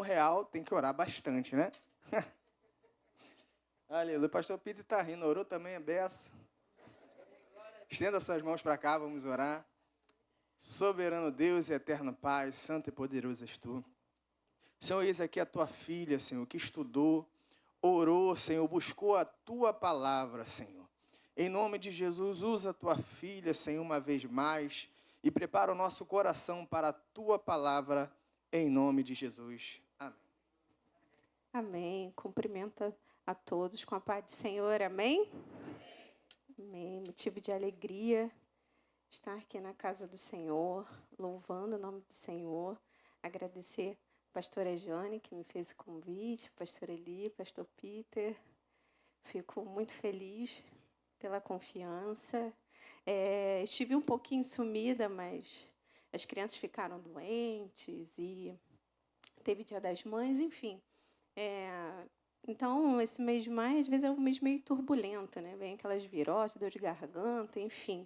real, tem que orar bastante, né? Aleluia. Pastor Peter está rindo. Orou também, é beça. Estenda suas mãos para cá, vamos orar. Soberano Deus e eterno Pai, santo e poderoso és tu. Senhor, eis aqui a tua filha, Senhor, que estudou, orou, Senhor, buscou a tua palavra, Senhor. Em nome de Jesus, usa a tua filha, Senhor, uma vez mais e prepara o nosso coração para a tua palavra, em nome de Jesus. Amém. Amém. Cumprimento a todos com a paz do Senhor. Amém? Amém. Motivo de alegria estar aqui na casa do Senhor, louvando o nome do Senhor. Agradecer a pastora Jane, que me fez o convite, pastor Eli, pastor Peter. Fico muito feliz pela confiança. Estive um pouquinho sumida, mas as crianças ficaram doentes e teve Dia das Mães, enfim. Então, esse mês de maio, às vezes, é um mês meio turbulento, né? Vem aquelas viroses, dor de garganta, enfim.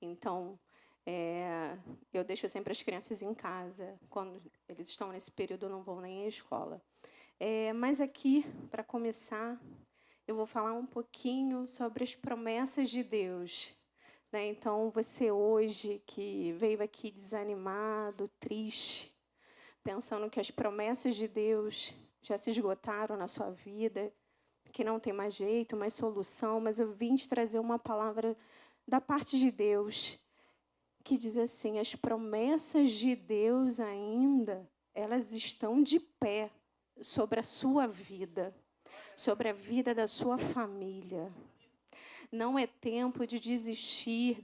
Então, eu deixo sempre as crianças em casa. Quando eles estão nesse período, não vão nem à escola. Mas aqui, para começar, eu vou falar um pouquinho sobre as promessas de Deus. Né? Então, você hoje que veio aqui desanimado, triste, pensando que as promessas de Deus já se esgotaram na sua vida, que não tem mais jeito, mais solução, mas eu vim te trazer uma palavra da parte de Deus, que diz assim: as promessas de Deus ainda, elas estão de pé sobre a sua vida, sobre a vida da sua família. Não é tempo de desistir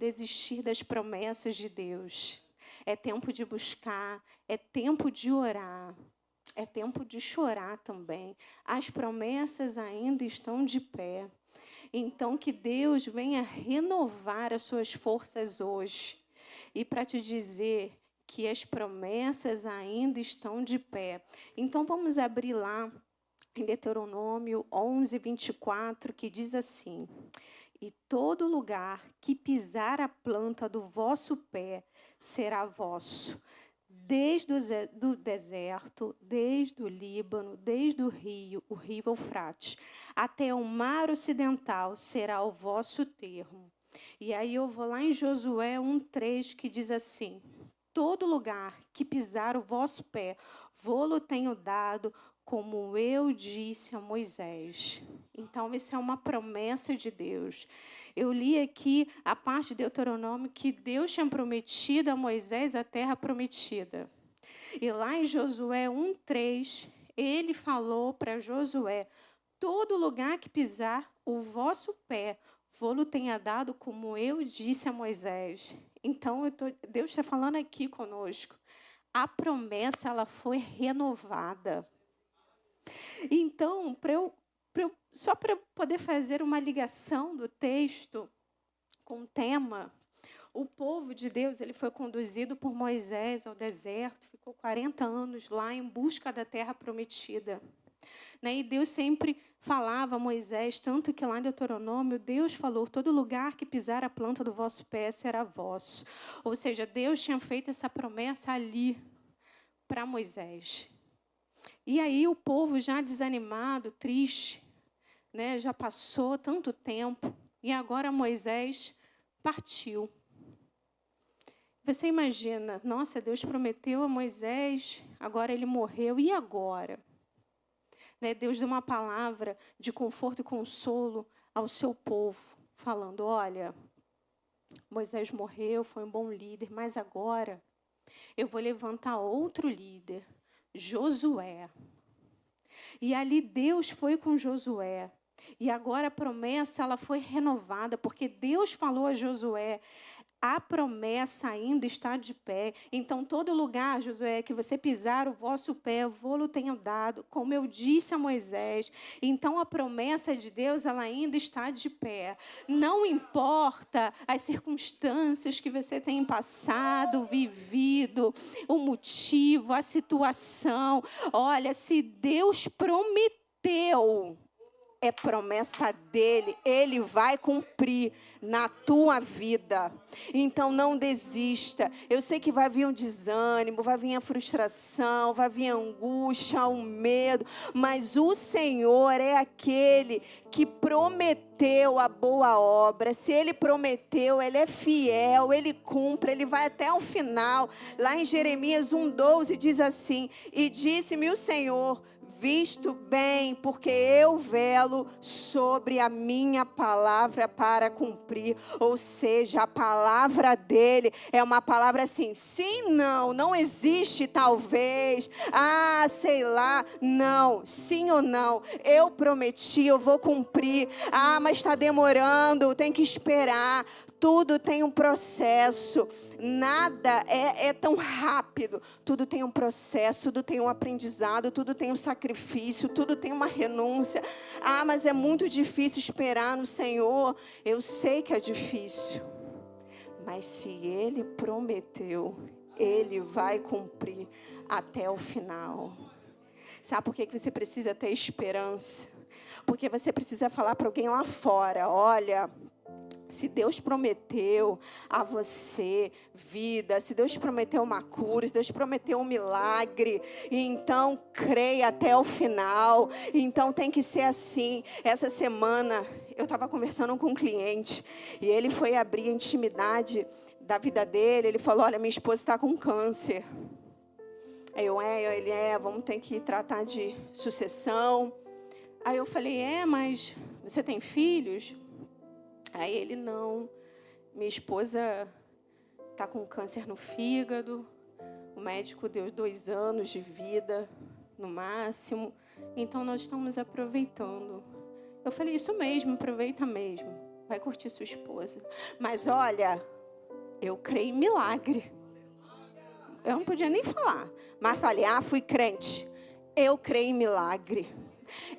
das promessas de Deus. É tempo de buscar, é tempo de orar, é tempo de chorar também. As promessas ainda estão de pé. Então, que Deus venha renovar as suas forças hoje. E para te dizer que as promessas ainda estão de pé. Então, vamos abrir lá em Deuteronômio 11, 24, que diz assim: e todo lugar que pisar a planta do vosso pé será vosso, desde o deserto, desde o Líbano, desde o rio Eufrates, até o mar ocidental será o vosso termo. E aí eu vou lá em Josué 1:3, que diz assim: todo lugar que pisar o vosso pé, vô-lo tenho dado, como eu disse a Moisés. Então, isso é uma promessa de Deus. Eu li aqui a parte de Deuteronômio que Deus tinha prometido a Moisés a terra prometida. E lá em Josué 1:3, ele falou para Josué: todo lugar que pisar o vosso pé, vô-lo tenha dado, como eu disse a Moisés. Então, Deus está falando aqui conosco. A promessa, ela foi renovada. Então, só para eu poder fazer uma ligação do texto com o tema, o povo de Deus, ele foi conduzido por Moisés ao deserto, ficou 40 anos lá em busca da terra prometida. Né? E Deus sempre falava a Moisés, tanto que lá em Deuteronômio, Deus falou: todo lugar que pisar a planta do vosso pé será vosso. Ou seja, Deus tinha feito essa promessa ali para Moisés. E aí o povo já desanimado, triste, né? Já passou tanto tempo, e agora Moisés partiu. Você imagina, nossa, Deus prometeu a Moisés, agora ele morreu, e agora? Né? Deus deu uma palavra de conforto e consolo ao seu povo, falando: olha, Moisés morreu, foi um bom líder, mas agora eu vou levantar outro líder, Josué. E ali Deus foi com Josué. E agora a promessa, ela foi renovada, porque Deus falou a Josué: a promessa ainda está de pé. Então, todo lugar, Josué, que você pisar o vosso pé, vô-lo tenho dado, como eu disse a Moisés. Então, a promessa de Deus, ela ainda está de pé. Não importa as circunstâncias que você tem passado, vivido, o motivo, a situação. Olha, se Deus prometeu, é promessa dele, ele vai cumprir na tua vida. Então não desista. Eu sei que vai vir um desânimo, vai vir a frustração, vai vir a angústia, o medo, mas o Senhor é aquele que prometeu a boa obra. Se ele prometeu, ele é fiel, ele cumpre, ele vai até o final. Lá em Jeremias 1:12 diz assim: e disse-me o Senhor, visto bem, porque eu velo sobre a minha palavra para cumprir. Ou seja, a palavra dele é uma palavra assim, sim, não existe talvez, sei lá, não, sim ou não, eu prometi, eu vou cumprir, mas está demorando, tem que esperar. Tudo tem um processo, nada é tão rápido, tudo tem um processo, tudo tem um aprendizado, tudo tem um sacrifício, tudo tem uma renúncia. Mas é muito difícil esperar no Senhor. Eu sei que é difícil, mas se Ele prometeu, Ele vai cumprir até o final. Sabe por que você precisa ter esperança? Porque você precisa falar para alguém lá fora: olha, se Deus prometeu a você vida, se Deus prometeu uma cura, se Deus prometeu um milagre, então creia até o final. Então tem que ser assim. Essa semana eu estava conversando com um cliente e ele foi abrir a intimidade da vida dele. Ele falou: olha, minha esposa está com câncer. Aí vamos ter que tratar de sucessão. Aí eu falei: mas você tem filhos? Aí ele: não, minha esposa está com câncer no fígado, o médico deu 2 anos de vida, no máximo, então nós estamos aproveitando. Eu falei: isso mesmo, aproveita mesmo, vai curtir sua esposa. Mas olha, eu creio em milagre. Eu não podia nem falar, mas falei: fui crente, eu creio em milagre.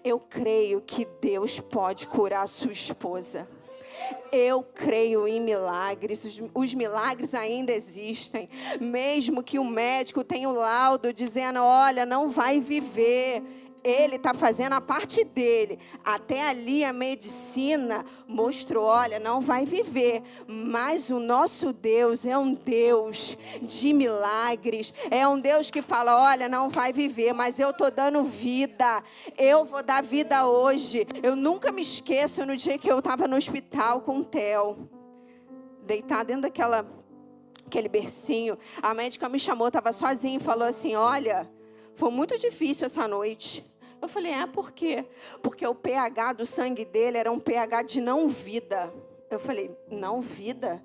Eu creio que Deus pode curar sua esposa. Eu creio em milagres. Os milagres ainda existem. Mesmo que o médico tenha o laudo dizendo: olha, não vai viver. Ele está fazendo a parte dele. Até ali a medicina mostrou: olha, não vai viver. Mas o nosso Deus é um Deus de milagres. É um Deus que fala: olha, não vai viver, mas eu estou dando vida. Eu vou dar vida hoje. Eu nunca me esqueço no dia que eu estava no hospital com o Theo, deitada dentro daquele bercinho. A médica me chamou, estava sozinha, e falou assim: olha, foi muito difícil essa noite. Eu falei: por quê? Porque o pH do sangue dele era um pH de não vida. Eu falei: não vida?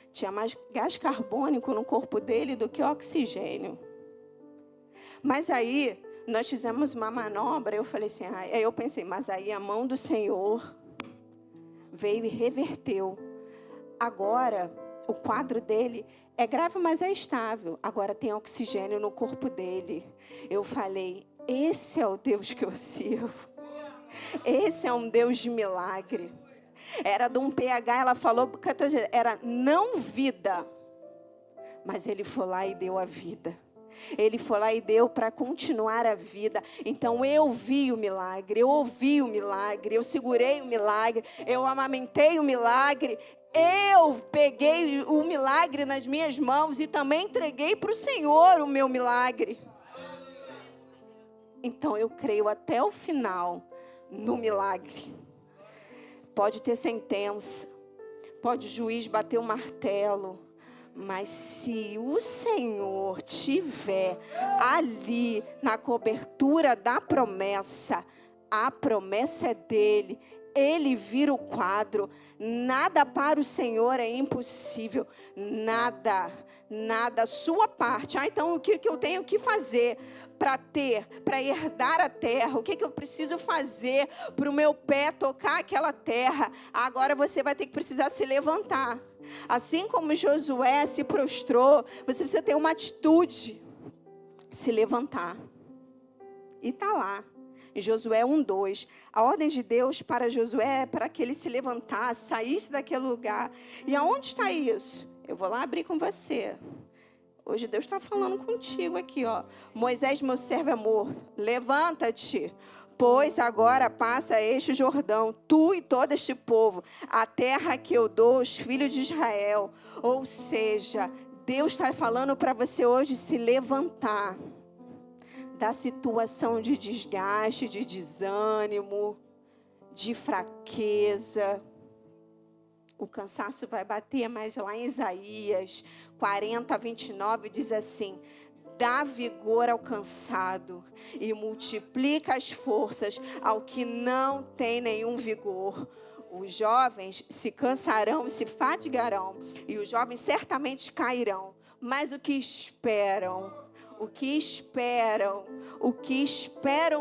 Tinha mais gás carbônico no corpo dele do que oxigênio. Mas aí, nós fizemos uma manobra, eu falei assim, aí eu pensei: mas aí a mão do Senhor veio e reverteu. Agora, o quadro dele é grave, mas é estável. Agora tem oxigênio no corpo dele. Eu falei: esse é o Deus que eu sirvo. Esse é um Deus de milagre. Era de um pH, ela falou, era não vida. Mas ele foi lá e deu a vida. Ele foi lá e deu para continuar a vida. Então eu vi o milagre, eu ouvi o milagre, eu segurei o milagre, eu amamentei o milagre. Eu peguei o milagre nas minhas mãos e também entreguei para o Senhor o meu milagre. Então eu creio até o final no milagre. Pode ter sentença, pode o juiz bater o martelo, mas se o Senhor tiver ali na cobertura da promessa, a promessa é dele. Ele vira o quadro. Nada para o Senhor é impossível. Nada. Sua parte. Então o que eu tenho que fazer para herdar a terra? O que eu preciso fazer para o meu pé tocar aquela terra? Agora você vai ter que precisar se levantar. Assim como Josué se prostrou, você precisa ter uma atitude. Se levantar. E está lá. Em Josué 1:2, a ordem de Deus para Josué é para que ele se levantasse, saísse daquele lugar. E aonde está isso? Eu vou lá abrir com você. Hoje Deus está falando contigo aqui, ó. Moisés, meu servo é morto. Levanta-te, Pois agora passa este Jordão, tu e todo este povo, a terra que eu dou aos filhos de Israel. Ou seja, Deus está falando para você hoje se levantar da situação de desgaste, de desânimo, de fraqueza. O cansaço vai bater, mas lá em Isaías 40, 29 diz assim: dá vigor ao cansado e multiplica as forças ao que não tem nenhum vigor. Os jovens se cansarão e se fatigarão, e os jovens certamente cairão. Mas o que esperam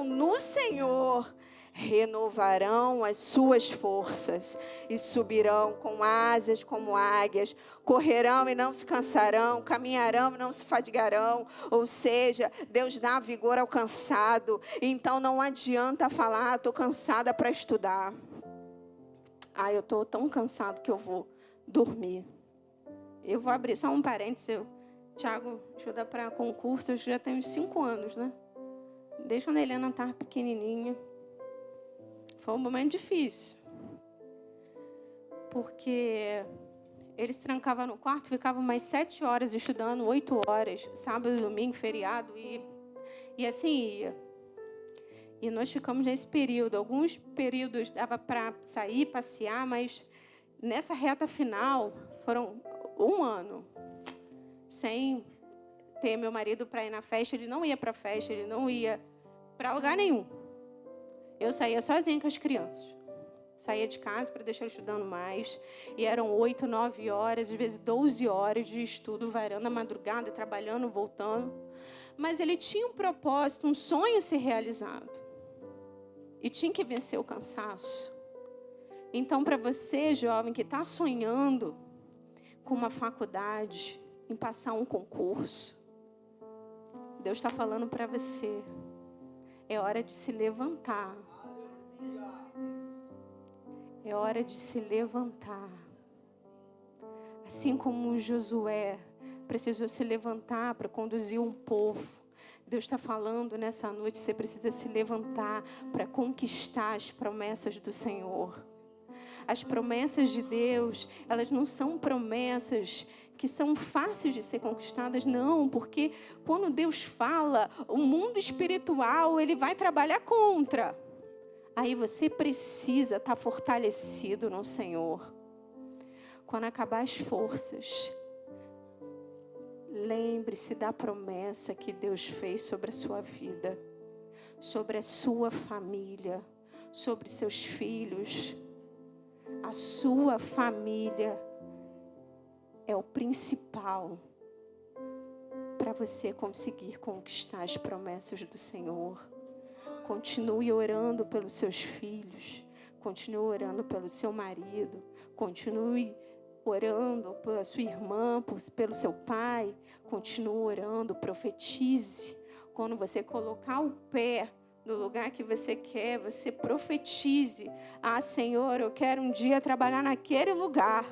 no Senhor, renovarão as suas forças e subirão com asas como águias, correrão e não se cansarão, caminharão e não se fatigarão. Ou seja, Deus dá vigor ao cansado. Então não adianta falar: estou cansada para estudar. Eu estou tão cansado que eu vou dormir. Eu vou abrir só um parênteses. Tiago estuda para concurso, eu já tenho uns 5 anos, né? Desde quando a Helena estava pequenininha. Foi um momento difícil. Porque ele se trancava no quarto, ficava umas 7 horas estudando, 8 horas, sábado, domingo, feriado, e assim ia. E nós ficamos nesse período. Alguns períodos dava para sair, passear, mas nessa reta final, foram 1 ano sem ter meu marido para ir na festa. Ele não ia para a festa, ele não ia para lugar nenhum. Eu saía sozinha com as crianças. Saía de casa para deixar estudando mais. E eram 8, 9 horas, às vezes 12 horas de estudo, varando a madrugada, trabalhando, voltando. Mas ele tinha um propósito, um sonho a ser realizado. E tinha que vencer o cansaço. Então, para você, jovem, que está sonhando com uma faculdade, em passar um concurso, Deus está falando para você: é hora de se levantar. É hora de se levantar. Assim como Josué precisou se levantar para conduzir um povo, Deus está falando nessa noite: você precisa se levantar para conquistar as promessas do Senhor. As promessas de Deus, elas não são promessas que são fáceis de ser conquistadas, não, porque quando Deus fala, o mundo espiritual, ele vai trabalhar contra. Aí você precisa estar fortalecido no Senhor. Quando acabar as forças, lembre-se da promessa que Deus fez sobre a sua vida, sobre a sua família, sobre seus filhos. A sua família é o principal para você conseguir conquistar as promessas do Senhor. Continue orando pelos seus filhos, continue orando pelo seu marido, continue orando pela sua irmã, pelo seu pai, continue orando, profetize. Quando você colocar o pé no lugar que você quer, você profetize: Senhor, eu quero um dia trabalhar naquele lugar.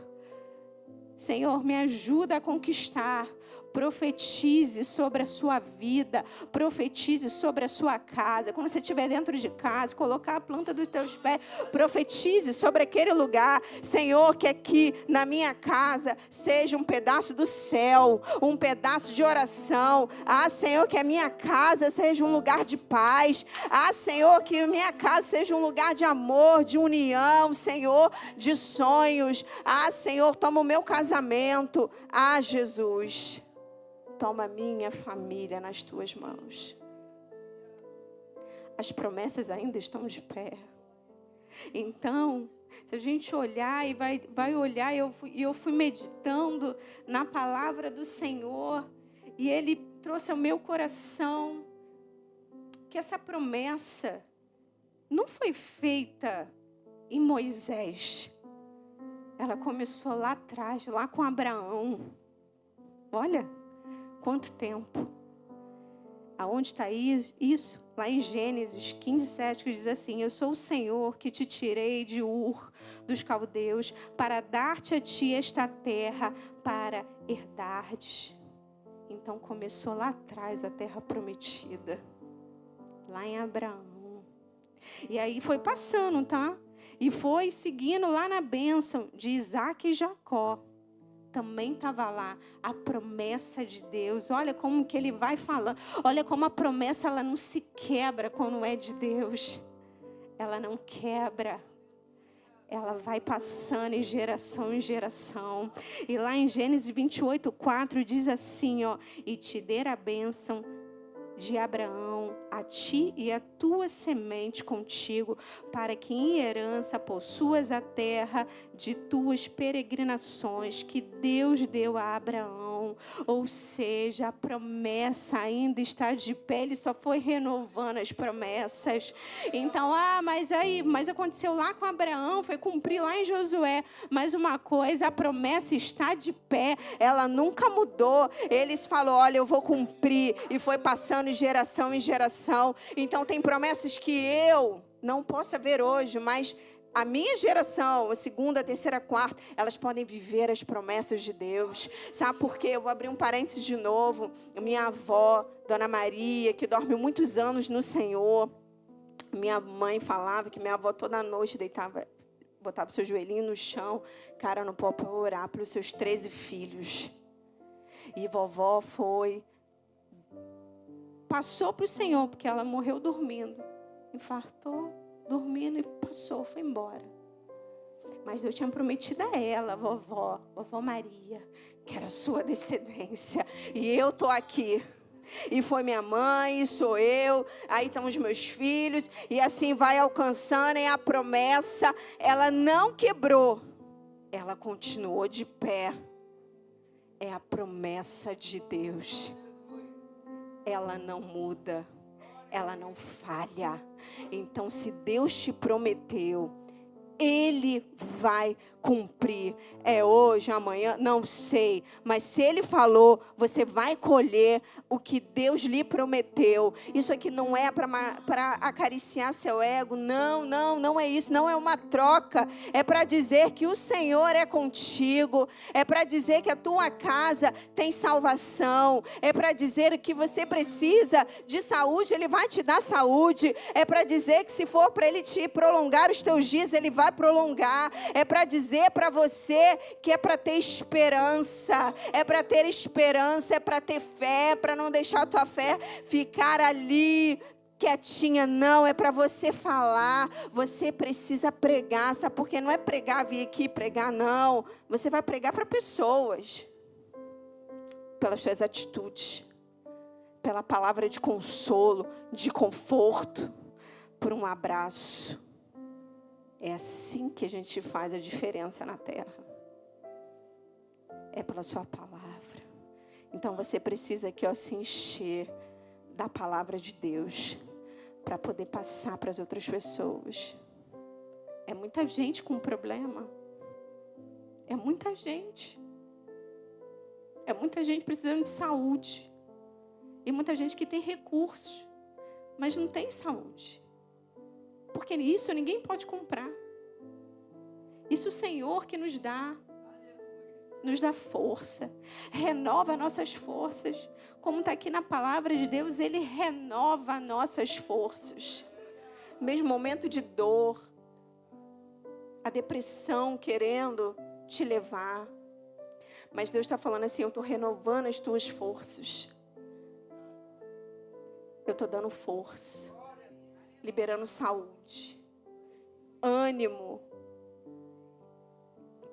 Senhor, me ajuda a conquistar. Profetize sobre a sua vida, profetize sobre a sua casa. Quando você estiver dentro de casa, colocar a planta dos teus pés, profetize sobre aquele lugar. Senhor, que aqui na minha casa seja um pedaço do céu, um pedaço de oração. Senhor, que a minha casa seja um lugar de paz. Senhor, que a minha casa seja um lugar de amor, de união, Senhor, de sonhos. Senhor, toma o meu casamento. Jesus, toma a minha família nas tuas mãos. As promessas ainda estão de pé. Então, se a gente olhar e vai olhar, eu fui meditando na palavra do Senhor, e Ele trouxe ao meu coração que essa promessa não foi feita em Moisés. Ela começou lá atrás, lá com Abraão. Olha quanto tempo. Aonde está isso? Lá em Gênesis 15, 7, que diz assim: eu sou o Senhor que te tirei de Ur dos caldeus para dar-te a ti esta terra para herdardes. Então começou lá atrás a terra prometida, lá em Abraão. E aí foi passando, tá? E foi seguindo lá na bênção de Isaac e Jacó. Também estava lá a promessa de Deus. Olha como que ele vai falando. Olha como a promessa ela não se quebra quando é de Deus. Ela não quebra. Ela vai passando em geração em geração. E lá em Gênesis 28:4 diz assim, ó: e te der a bênção de Abraão, a ti e a tua semente contigo, para que em herança possuas a terra de tuas peregrinações, que Deus deu a Abraão. Ou seja, a promessa ainda está de pé, ele só foi renovando as promessas. Então, mas aconteceu lá com Abraão, foi cumprir lá em Josué. Mas uma coisa, a promessa está de pé, ela nunca mudou. Eles falaram, olha, eu vou cumprir, e foi passando de geração em geração. Então tem promessas que eu não posso ver hoje, mas a minha geração, a segunda, a terceira, a quarta, elas podem viver as promessas de Deus. Sabe por quê? Eu vou abrir um parênteses de novo. Minha avó, Dona Maria, que dorme muitos anos no Senhor. Minha mãe falava que minha avó toda noite botava o seu joelhinho no chão, cara no pó, para orar pelos seus 13 filhos. E vovó passou para o Senhor, porque ela morreu dormindo. Infartou, dormindo e passou, foi embora. Mas Deus tinha prometido a ela, vovó Maria, que era a sua descendência. E eu estou aqui. E foi minha mãe, sou eu, aí estão os meus filhos. E assim vai alcançando, e a promessa, ela não quebrou. Ela continuou de pé. É a promessa de Deus. Ela não muda, ela não falha. Então, se Deus te prometeu, Ele vai cumprir. É hoje, amanhã, não sei. Mas se Ele falou, você vai colher o que Deus lhe prometeu. Isso aqui não é para acariciar seu ego. Não é isso. Não é uma troca. É para dizer que o Senhor é contigo. É para dizer que a tua casa tem salvação. É para dizer que você precisa de saúde, Ele vai te dar saúde. É para dizer que se for para Ele te prolongar os teus dias, Ele vai prolongar. É para dizer para você que é para ter esperança. É para ter esperança, é para ter fé, para não deixar a tua fé ficar ali quietinha. Não, é para você falar. Você precisa pregar, sabe? Porque não é pregar, vir aqui pregar, não. Você vai pregar para pessoas, pelas suas atitudes, pela palavra de consolo, de conforto, por um abraço. É assim que a gente faz a diferença na terra. É pela sua palavra. Então você precisa aqui, se encher da palavra de Deus para poder passar para as outras pessoas. É muita gente com problema. É muita gente. É muita gente precisando de saúde. E muita gente que tem recursos, mas não tem saúde. Porque isso ninguém pode comprar. Isso o Senhor que nos dá força, renova nossas forças. Como está aqui na palavra de Deus, Ele renova nossas forças. Mesmo momento de dor, a depressão querendo te levar. Mas Deus está falando assim, eu estou renovando as tuas forças. Eu estou dando força. Liberando saúde, ânimo.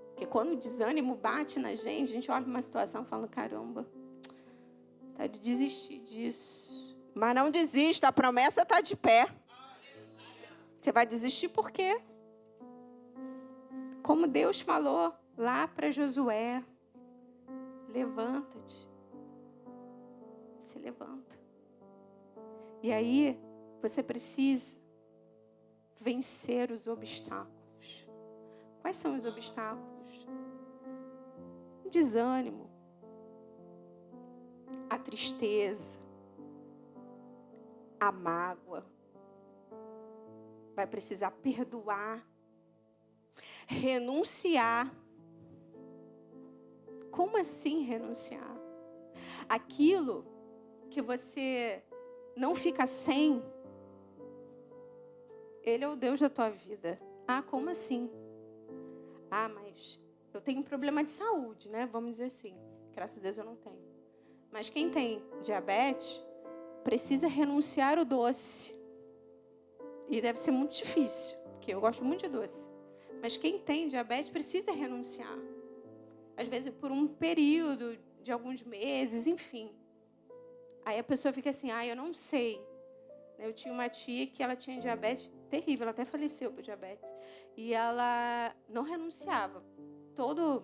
Porque quando o desânimo bate na gente, a gente olha para uma situação falando, caramba, tá de desistir disso. Mas não desista, a promessa está de pé. Você vai desistir por quê? Como Deus falou lá para Josué, levanta-te. Se levanta. E aí, você precisa vencer os obstáculos. Quais são os obstáculos? O desânimo, a tristeza, a mágoa. Vai precisar perdoar, renunciar. Como assim renunciar? Aquilo que você não fica sem, Ele é o Deus da tua vida. Ah, como assim? Ah, mas eu tenho um problema de saúde, né? Vamos dizer assim. Graças a Deus eu não tenho. Mas quem tem diabetes precisa renunciar ao doce. E deve ser muito difícil, porque eu gosto muito de doce. Mas quem tem diabetes precisa renunciar. Às vezes por um período de alguns meses, enfim. Aí a pessoa fica assim, eu não sei. Eu tinha uma tia que ela tinha diabetes terrível, ela até faleceu por diabetes. E ela não renunciava. Toda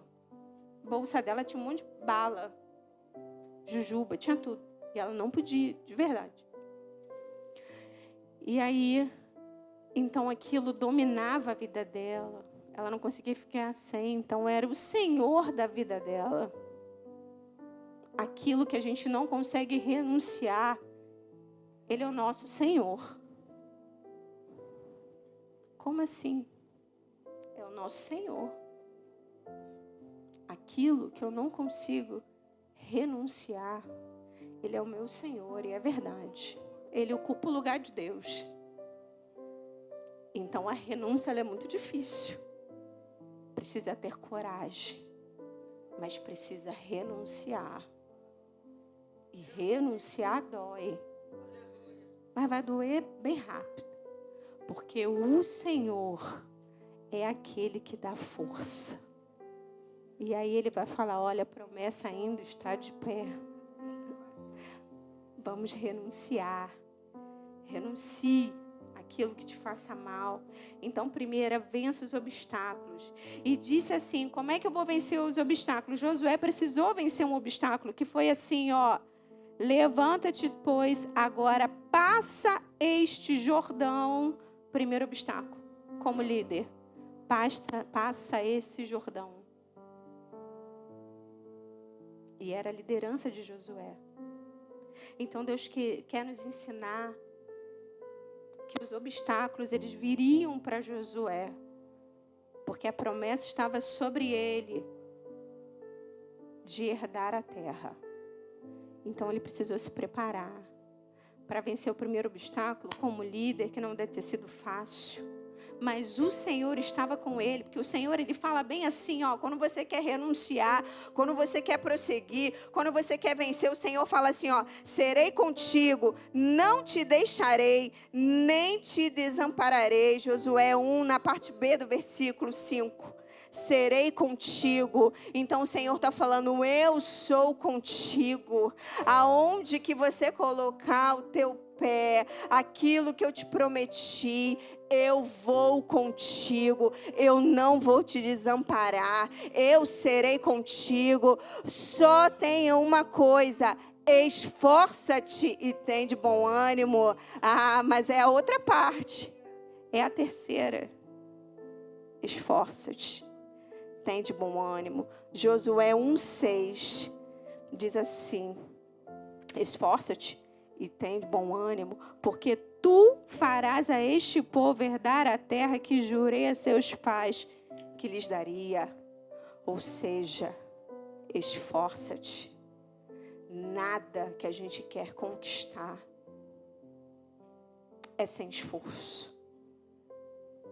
bolsa dela tinha um monte de bala, jujuba, tinha tudo. E ela não podia, de verdade. E aí, então aquilo dominava a vida dela. Ela não conseguia ficar sem, então era o Senhor da vida dela. Aquilo que a gente não consegue renunciar, Ele é o nosso Senhor. Como assim? É o nosso Senhor. Aquilo que eu não consigo renunciar, Ele é o meu Senhor, e é verdade. Ele ocupa o lugar de Deus. Então a renúncia ela é muito difícil. Precisa ter coragem, mas precisa renunciar. E renunciar dói. Mas vai doer bem rápido. Porque o Senhor é aquele que dá força. E aí Ele vai falar, olha, a promessa ainda está de pé. Vamos renunciar. Renuncie aquilo que te faça mal. Então, primeiro, vença os obstáculos. E disse assim, como é que eu vou vencer os obstáculos? Josué precisou vencer um obstáculo, que foi assim, levanta-te, pois, agora passa este Jordão. Primeiro obstáculo, como líder. Passa esse Jordão. E era a liderança de Josué. Então, Deus quer nos ensinar que os obstáculos, eles viriam para Josué. Porque a promessa estava sobre ele de herdar a terra. Então, ele precisou se preparar para vencer o primeiro obstáculo como líder, que não deve ter sido fácil. Mas o Senhor estava com ele, porque o Senhor, ele fala bem assim, quando você quer renunciar, quando você quer prosseguir, quando você quer vencer, o Senhor fala assim, serei contigo, não te deixarei, nem te desampararei. Josué 1, na parte B do versículo 5. Serei contigo. Então o Senhor está falando, eu sou contigo. Aonde que você colocar o teu pé, aquilo que eu te prometi, eu vou contigo, eu não vou te desamparar, eu serei contigo. Só tenha uma coisa, esforça-te e tem de bom ânimo. Mas é a outra parte, é a terceira. Esforça-te, tem de bom ânimo. Josué 1,6 diz assim, esforça-te e tem de bom ânimo, porque tu farás a este povo herdar a terra que jurei a seus pais que lhes daria. Ou seja, esforça-te. Nada que a gente quer conquistar é sem esforço.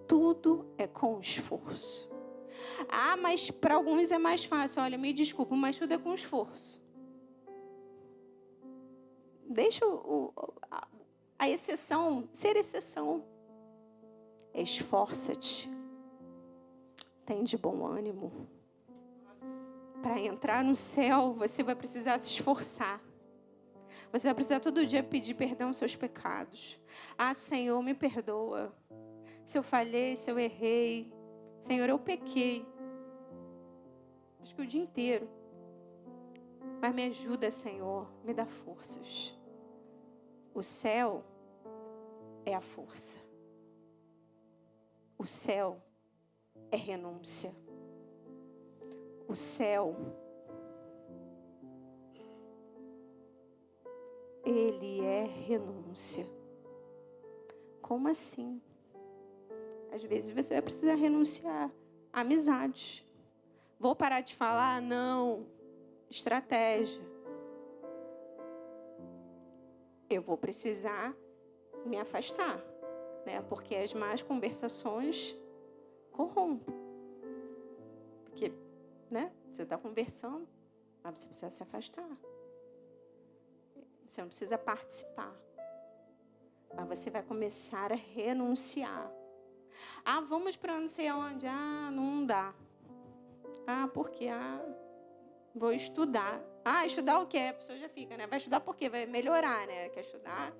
Tudo é com esforço. Mas para alguns é mais fácil. Olha, me desculpa, mas tudo é com esforço. Deixa a exceção ser exceção. Esforça-te. Tem de bom ânimo. Para entrar no céu, você vai precisar se esforçar. Você vai precisar todo dia pedir perdão aos seus pecados. Senhor, me perdoa. Se eu falhei, se eu errei. Senhor, eu pequei. Acho que o dia inteiro. Mas me ajuda, Senhor. Me dá forças. O céu é a força. O céu é renúncia. O céu, ele é renúncia. Como assim? Às vezes você vai precisar renunciar a amizades. Vou parar de falar? Não. Estratégia. Eu vou precisar me afastar. né? Porque as más conversações corrompem. Porque, né? Você está conversando, mas você precisa se afastar. Você não precisa participar. Mas você vai começar a renunciar. Ah, vamos para não sei aonde. Ah, não dá. Ah, por quê? Ah, vou estudar. Ah, estudar o quê? A pessoa já fica, né? Vai estudar por quê? Vai melhorar, né? Quer estudar?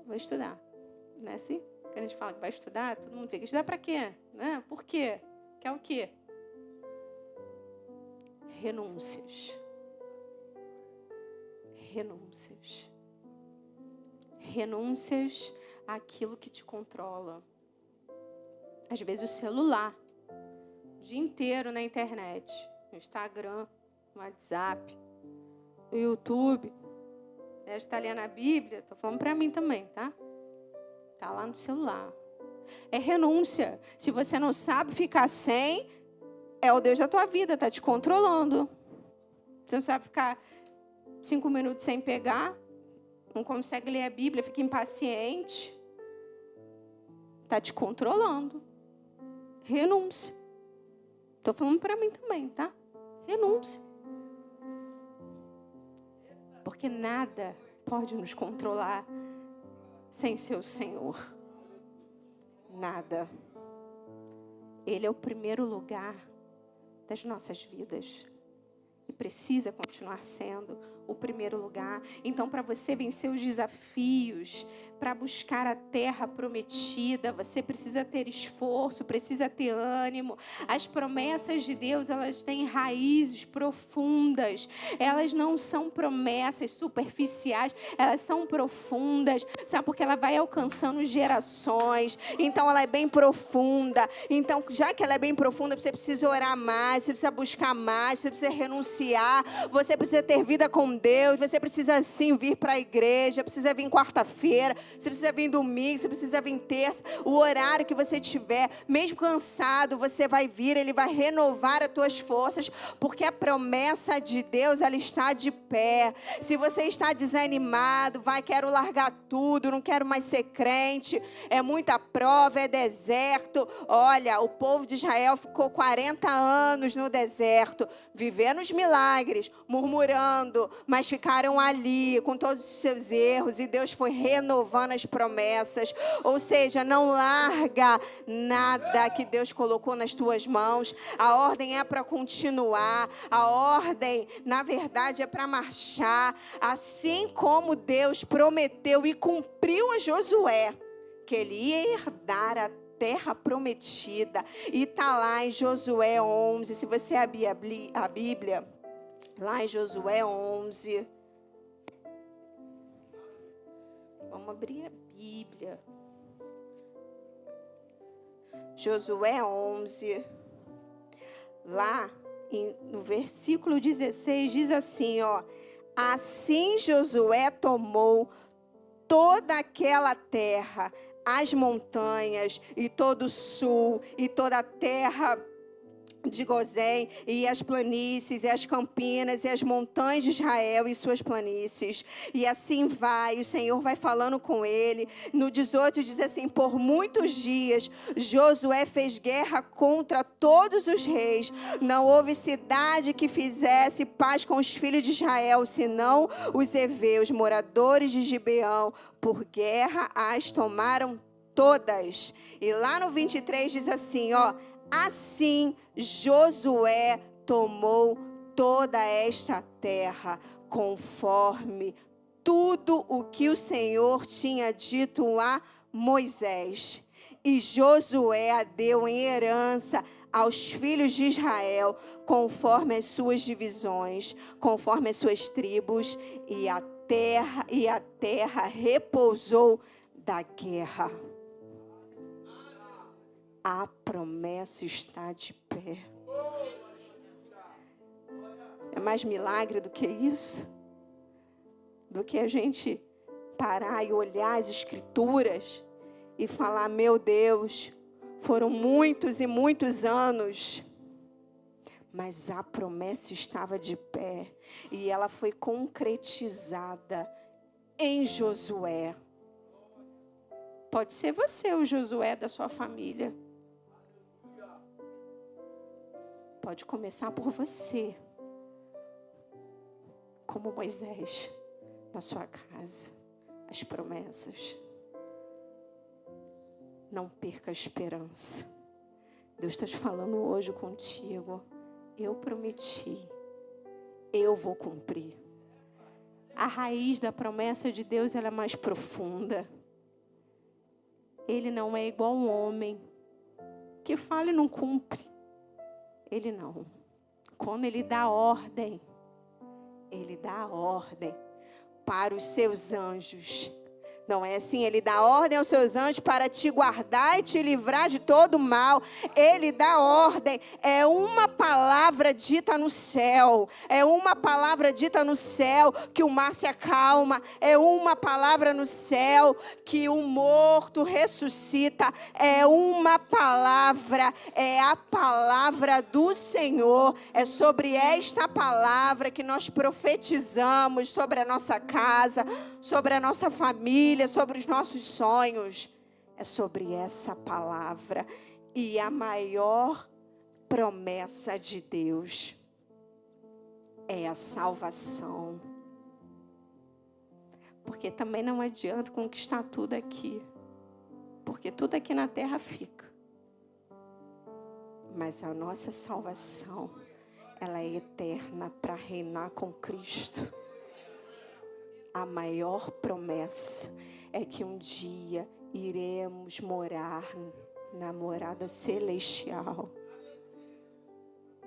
Vou estudar. Não é assim? Quando a gente fala que vai estudar, todo mundo fica. Estudar para quê? Né? Por quê? Quer o quê? Renúncias. Renúncias. Renúncias àquilo que te controla. Às vezes o celular. O dia inteiro na internet. No Instagram, no WhatsApp, no YouTube. Deve estar lendo a Bíblia. Estou falando para mim também, tá? Está lá no celular. É renúncia. Se você não sabe ficar sem, é o Deus da tua vida, está te controlando. Você não sabe ficar 5 minutos sem pegar, não consegue ler a Bíblia, fica impaciente. Está te controlando. Renúncia. Estou falando para mim também, tá? Renúncia. Porque nada pode nos controlar sem ser o Senhor. Nada. Ele é o primeiro lugar das nossas vidas. E precisa continuar sendo o primeiro lugar. Então, para você vencer os desafios, para buscar a terra prometida, você precisa ter esforço, precisa ter ânimo. As promessas de Deus, elas têm raízes profundas. Elas não são promessas superficiais, elas são profundas. Sabe, porque ela vai alcançando gerações. Então, ela é bem profunda. Então, já que ela é bem profunda, você precisa orar mais, você precisa buscar mais, você precisa renunciar, você precisa ter vida com Deus, você precisa sim vir para a igreja, precisa vir quarta-feira, você precisa vir domingo, você precisa vir terça, o horário que você tiver, mesmo cansado, você vai vir, Ele vai renovar as tuas forças, porque a promessa de Deus, ela está de pé. Se você está desanimado, quero largar tudo, não quero mais ser crente, é muita prova, é deserto. Olha, o povo de Israel ficou 40 anos no deserto, vivendo os milagres, murmurando, mas ficaram ali com todos os seus erros e Deus foi renovando as promessas. Ou seja, não larga nada que Deus colocou nas tuas mãos. A ordem é para continuar, a ordem, na verdade, é para marchar, assim como Deus prometeu e cumpriu a Josué, que ele ia herdar a terra prometida. E está lá em Josué 11, se você abrir a Bíblia, lá em Josué 11. Vamos abrir a Bíblia. Josué 11. Lá no versículo 16 diz assim, ó. Assim Josué tomou toda aquela terra, as montanhas e todo o sul e toda a terra de Gozém, e as planícies, e as campinas, e as montanhas de Israel e suas planícies. E assim vai, o Senhor vai falando com ele. No 18 diz assim, por muitos dias Josué fez guerra contra todos os reis. Não houve cidade que fizesse paz com os filhos de Israel, senão os heveus, moradores de Gibeão. Por guerra as tomaram todas. E lá no 23 diz assim, ó. Assim Josué tomou toda esta terra, conforme tudo o que o Senhor tinha dito a Moisés. E Josué a deu em herança aos filhos de Israel, conforme as suas divisões, conforme as suas tribos, e a terra repousou da guerra. A promessa está de pé. É mais milagre do que isso? Do que a gente parar e olhar as Escrituras e falar, meu Deus, foram muitos e muitos anos, mas a promessa estava de pé e ela foi concretizada em Josué. Pode ser você, o Josué da sua família. Pode começar por você, como Moisés, na sua casa. As promessas. Não perca a esperança. Deus está te falando hoje contigo. Eu prometi. Eu vou cumprir. A raiz da promessa de Deus, ela é mais profunda. Ele não é igual um homem que fala e não cumpre. Ele não. Quando ele dá ordem para os seus anjos. Não é assim? Ele dá ordem aos seus anjos para te guardar e te livrar de todo mal. Ele dá ordem. É uma palavra dita no céu. É uma palavra dita no céu que o mar se acalma. É uma palavra no céu que o morto ressuscita. É uma palavra. É a palavra do Senhor. É sobre esta palavra que nós profetizamos sobre a nossa casa, sobre a nossa família, sobre os nossos sonhos. É sobre essa palavra. E a maior promessa de Deus é a salvação. Porque também não adianta conquistar tudo aqui. Porque tudo aqui na terra fica. Mas a nossa salvação, ela é eterna para reinar com Cristo. A maior promessa é que um dia iremos morar na morada celestial.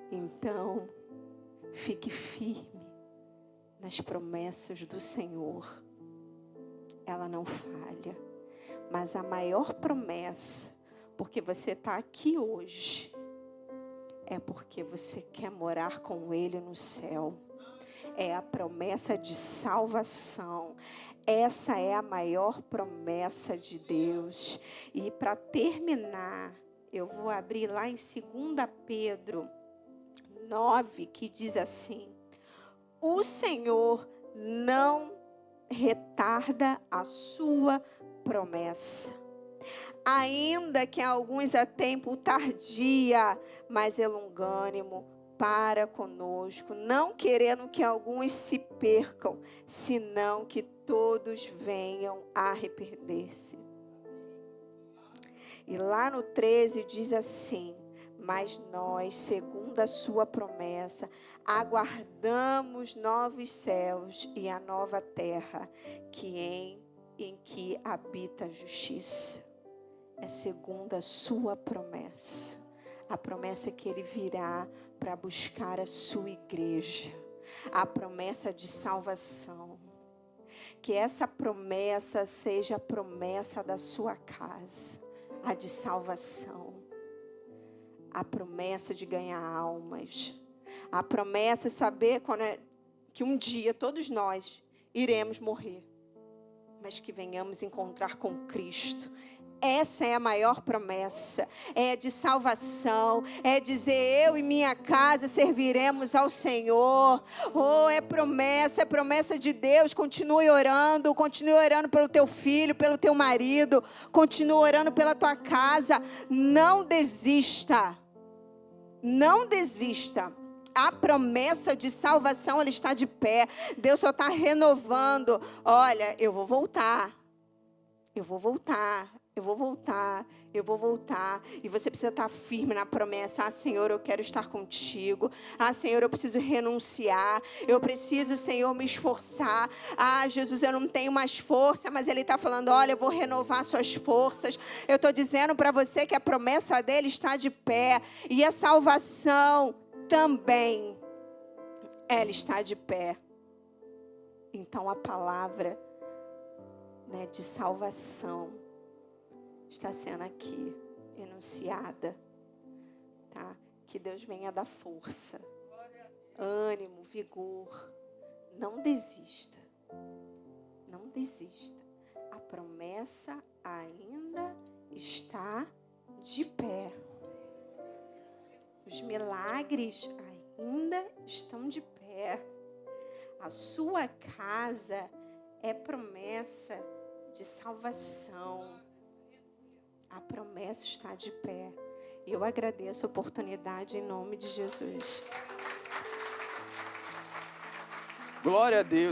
Então, fique firme nas promessas do Senhor. Ela não falha. Mas a maior promessa, porque você está aqui hoje, é porque você quer morar com Ele no céu. É a promessa de salvação. Essa é a maior promessa de Deus. E para terminar, eu vou abrir lá em 2 Pedro 9, que diz assim: o Senhor não retarda a sua promessa, ainda que alguns a tempo tardia, mas é longânimo para conosco, não querendo que alguns se percam, senão que todos venham a arrepender-se. E lá no 13 diz assim: mas nós, segundo a sua promessa, aguardamos novos céus e a nova terra, em que habita a justiça. É segundo a sua promessa. A promessa é que Ele virá para buscar a sua igreja. A promessa de salvação. Que essa promessa seja a promessa da sua casa. A de salvação. A promessa de ganhar almas. A promessa de saber que um dia todos nós iremos morrer. Mas que venhamos encontrar com Cristo. Essa é a maior promessa, é de salvação, é dizer: eu e minha casa serviremos ao Senhor. Oh, é promessa de Deus. Continue orando pelo teu filho, pelo teu marido, continue orando pela tua casa. Não desista, não desista. A promessa de salvação, ela está de pé. Deus só está renovando. Olha, eu vou voltar. E você precisa estar firme na promessa. Ah, Senhor, eu quero estar contigo. Ah, Senhor, eu preciso renunciar. Eu preciso, Senhor, me esforçar. Ah, Jesus, eu não tenho mais força. Mas Ele está falando: olha, eu vou renovar suas forças. Eu estou dizendo para você que a promessa dEle está de pé. E a salvação também, ela está de pé. Então a palavra, de salvação está sendo aqui enunciada, tá? Que Deus venha dar força, ânimo, vigor. Não desista. Não desista. A promessa ainda está de pé. Os milagres ainda estão de pé. A sua casa é promessa de salvação. A promessa está de pé. E eu agradeço a oportunidade em nome de Jesus. Glória a Deus.